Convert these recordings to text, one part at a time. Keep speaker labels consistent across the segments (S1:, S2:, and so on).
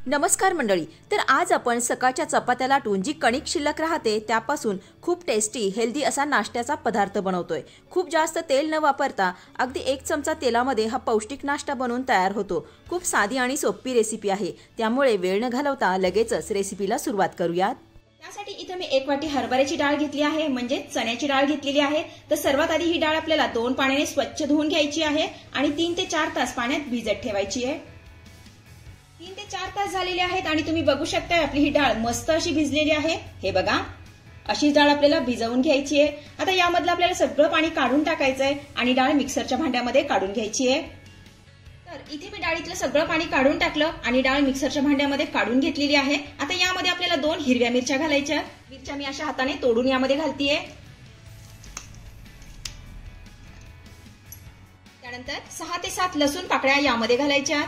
S1: नमस्कार मंडळी. तर आज आपण सकाळच्या चपात्या लाटून जी कणिक शिल्लक राहते त्यापासून खूप टेस्टी हेल्दी असा नाश्त्याचा पदार्थ बनवतोय. खूप जास्त तेल न वापरता अगदी 1 चमचा तेलामध्ये हा पौष्टिक नाश्ता बनवून तयार होतो. खूप साधी आणि सोपी रेसिपी आहे, त्यामुळे वेळ न घालवता लगेचच रेसिपीला सुरुवात करूयात.
S2: त्यासाठी इथे मी 1 वाटी हरभऱ्याची डाळ घेतली आहे, म्हणजे चण्याची डाळ घेतलेली आहे. तर सर्वात आधी ही डाळ आपल्याला 2 पाण्याने स्वच्छ धुवून घ्यायची आहे आणि 3 ते 4 तास पाण्यात भिजत ठेवायची आहे. 3 ते 4 तास झालेले आहेत आणि तुम्ही बघू शकता आपली ही डाळ मस्त अशी भिजलेली आहे. हे बघा, अशी डाळ आपल्याला भिजवून घ्यायची आहे. आता यामधलं आपल्याला सगळं पाणी काढून टाकायचं आहे आणि डाळ मिक्सरच्या भांड्यामध्ये काढून घ्यायची आहे. तर इथे मी डाळीतलं सगळं पाणी काढून टाकलं आणि डाळ मिक्सरच्या भांड्यामध्ये काढून घेतलेली आहे. आता यामध्ये आपल्याला 2 हिरव्या मिरच्या घालायच्या. मिरच्या मी अशा हाताने तोडून यामध्ये घालतीये. त्यानंतर 6 ते 7 लसूण पाकळ्या यामध्ये घालायच्या.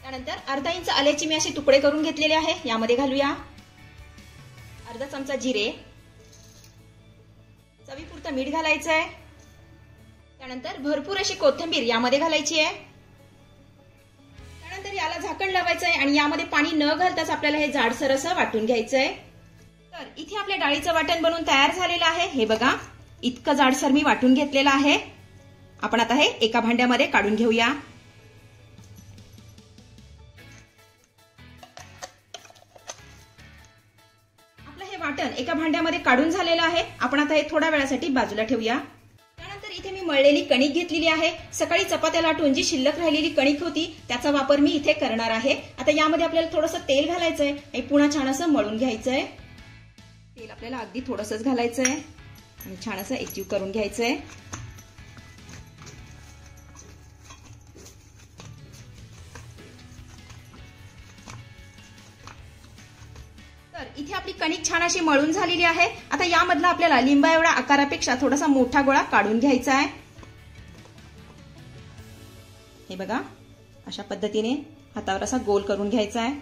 S2: त्यानंतर अर्धा इंच आल्याचे मी असे तुकडे करून घेतलेले आहे, यामध्ये घालूया. अर्धा चमचा जिरे, चवीपुरतं मीठ घालायचं आहे. त्यानंतर भरपूर अशी कोथिंबीर यामध्ये घालायची आहे. त्यानंतर याला झाकण लावायचं आहे आणि यामध्ये पाणी न घालताच आपल्याला हे जाडसर असं वाटून घ्यायचं आहे. तर इथे आपल्या डाळीचं वाटण बनवून तयार झालेलं आहे. हे बघा, इतकं जाडसर मी वाटून घेतलेलं आहे. आपण आता हे एका भांड्यामध्ये काढून घेऊया. वाटण एका भांड्यामध्ये काढून झालेलं आहे. आपण आता हे थोड्या वेळासाठी बाजूला ठेवूया. त्यानंतर इथे मी मळलेली कणिक घेतलेली आहे. सकाळी चपात्या लाटून जी शिल्लक राहिलेली कणिक होती त्याचा वापर मी इथे करणार आहे. आता यामध्ये आपल्याला थोडंसं तेल घालायचंय आणि पुन्हा छान असं मळून घ्यायचंय. तेल आपल्याला अगदी थोडंसंच घालायचंय आणि छान असं एकजीव करून घ्यायचंय. इथे आपली कणिक छान अशी मळून झालेली आहे. आता यामधला आपल्याला लिंबा एवढा आकारापेक्षा थोडासा मोठा गोळा काढून घ्यायचा आहे. हे बघा, अशा पद्धतीने हातावर असा गोल करून घ्यायचा आहे.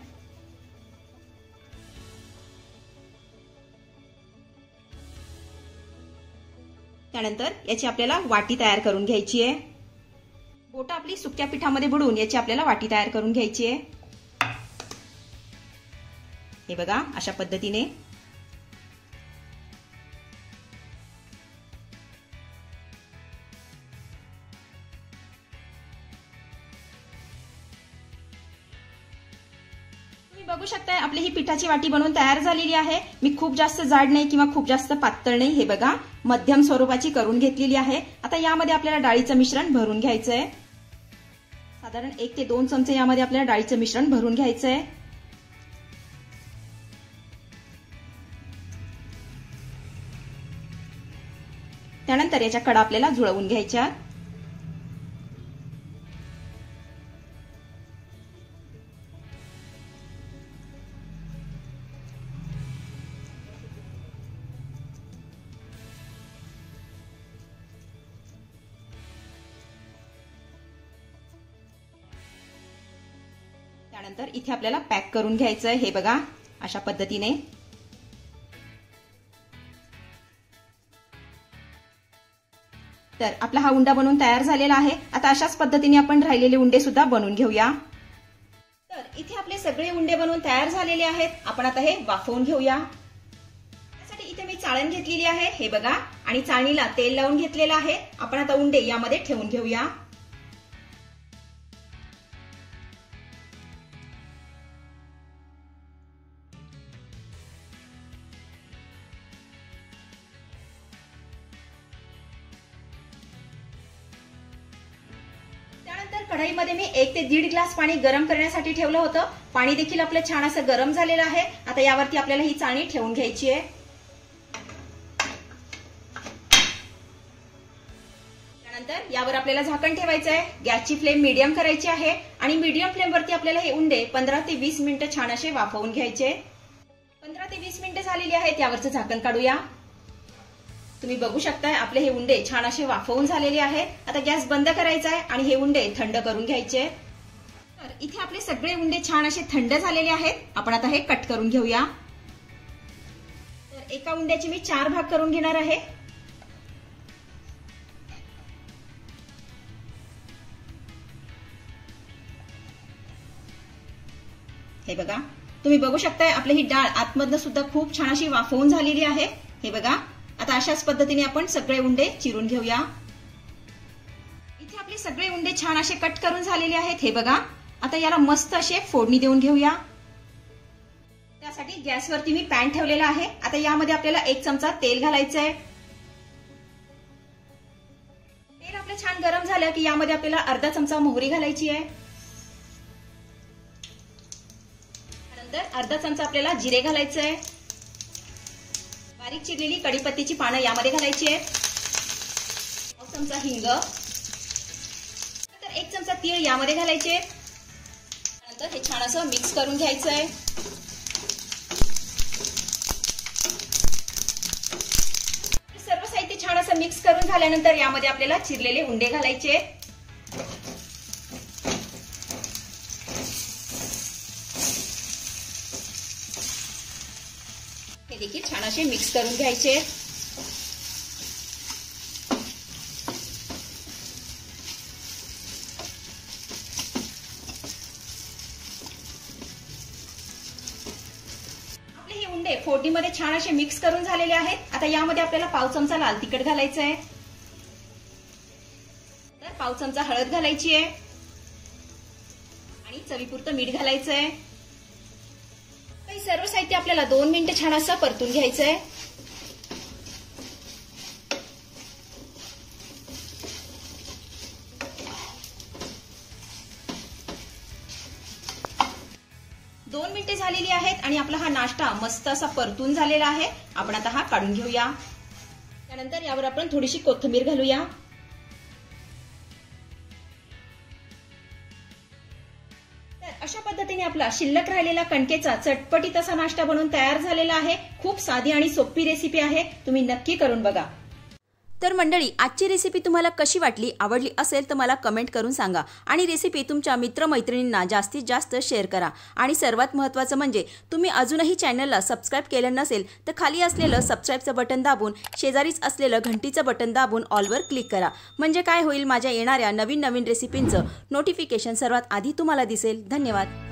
S2: त्यानंतर याची आपल्याला वाटी तयार करून घ्यायची आहे. बोटं आपली सुक्या पिठामध्ये बुडवून याची आपल्याला वाटी तयार करून घ्यायची आहे. हे बघा, अशा पद्धतीने. तुम्ही बघू शकताय आपली ही पिठाची वाटी बनवून तयार झालेली आहे. मी खूप जास्त जाड नाही किंवा खूप जास्त पातळ नाही, हे बघा मध्यम स्वरूपाची करून घेतलेली आहे. आता यामध्ये आपल्याला डाळीचं मिश्रण भरून घ्यायचंय. साधारण 1 ते 2 चमचे यामध्ये आपल्याला डाळीचं मिश्रण भरून घ्यायचंय. त्यानंतर याच्या कडा आपल्याला जुळवून घ्यायच्या. त्यानंतर इथे आपल्याला पॅक करून घ्यायचंय. हे बघा, अशा पद्धतीने. तर आपला हा उंडा बनवून तयार झालेला आहे. आता अशाच पद्धतीने आपण राहिलेले उंडे सुद्धा बनवून घेऊया. तर इथे आपले सगळे उंडे बनवून तयार झालेले आहेत. आपण आता हे वाफवून घेऊया. त्यासाठी इथे मी चाळण घेतलेली आहे, हे बघा, आणि चाळणीला तेल लावून घेतलेलं आहे. आपण आता उंडे यामध्ये ठेवून घेऊया. कढईमध्ये मी 1 ते 1.5 ग्लास पाणी गरम करण्यासाठी ठेवलं होतं. पाणी देखील आपलं छान असं गरम झालेलं आहे. आता यावरती आपल्याला ही चाळणी ठेवून घ्यायची आहे. त्यानंतर यावर आपल्याला झाकण ठेवायचं आहे. गॅसची फ्लेम मीडियम करायची आहे आणि मीडियम फ्लेमवरती आपल्याला हे उंडे 15 ते 20 मिनिटं छान असे वाफवून घ्यायचे. 15 ते 20 मिनिटं झालेली आहेत. यावरचं झाकण काढूया. तुम्ही बघू शकताय आपले हे उंडे छान असे वाफवून झालेले आहेत. आता गॅस बंद करायचा आहे आणि हे उंडे थंड करून घ्यायचे. तर इथे आपले सगळे उंडे छान असे थंड झालेले आहेत. आपण आता हे कट करून घेऊया. तर एका उंड्याचे मी 4 भाग करून घेणार आहे. हे बघा, तुम्ही बघू शकताय आपली ही डाळ आतमधनं सुद्धा खूप छान अशी वाफवून झालेली आहे। हे बघा, आता अशाच पद्धतीने आपण सगळे उंडे चिरून घेऊया। इथे आपले सगळे उंडे छान असे कट करून झालेले आहेत। हे बघा, आता याला मस्त असे फोडणी देऊन घेऊया। त्यासाठी गॅसवरती मी पॅन ठेवलेला आहे। आता यामध्ये आपल्याला 1 चमचा तेल घालायचं आहे। तेल आपलं छान गरम झालं की यामध्ये आपल्याला अर्धा चमचा मोहरी घालायची आहे। त्यानंतर अर्धा चमचा आपल्याला जिरे घालायचं आहे। बारीक चिरलेली कढीपत्त्याची पानं यामध्ये घालायची आहेत। 1 चमचा हिंग, नंतर 1 चमचा तीळ यामध्ये घालायचे। नंतर हे छान असं मिक्स करून घ्यायचं आहे। सर्व साहित्य छान असं मिक्स करून झाल्यानंतर यामध्ये आपल्याला चिरलेले उंडे घालायचे। हे देखील छान असे मिक्स करून घ्यायचे। आपले हे उंडे फोडणीमध्ये छान असे मिक्स करून झालेले आहेत। आता यामध्ये आपल्याला पाव चमचा लाल तिखट घालायचं आहे, तर पाव चमचा हळद घालायची आहे आणि चवीपुरतं मीठ घालायचं आहे। हे सर्व साहित्य आपल्याला 2 मिनिटे छान असं परतून घ्यायचं आहे। दोन मिनिटे झालेली आहेत आणि आपला हा नाश्ता मस्त असा परतून झालेला आहे। आपण आता हा काढून घेऊया। त्यानंतर यावर आपण थोडीशी कोथिंबीर घालूया। अशा पद्धतीने आपला शिल्लक राहिलेला कणकेचा चटपटीत असा नाश्ता बनवून तयार झालेला आहे। खूप साधी आणि सोपी रेसिपी आहे, तुम्ही नक्की करून बघा।
S1: तर मंडळी, आजची रेसिपी तुम्हाला कशी वाटली, आवडली असेल तर मला कमेंट करून सांगा आणि रेसिपी तुमच्या मित्रमैत्रिणींना जास्तीत जास्त शेअर करा। आणि सर्वात महत्त्वाचं म्हणजे तुम्ही अजूनही चॅनलला सबस्क्राइब केलं नसेल तर खाली असलेलं सबस्क्राइबचं बटन दाबून शेजारीच असलेलं घंटीचं बटन दाबून ऑलवर क्लिक करा। म्हणजे काय होईल, माझ्या येणाऱ्या नवीन रेसिपींचं नोटिफिकेशन सर्वात आधी तुम्हाला दिसेल। धन्यवाद।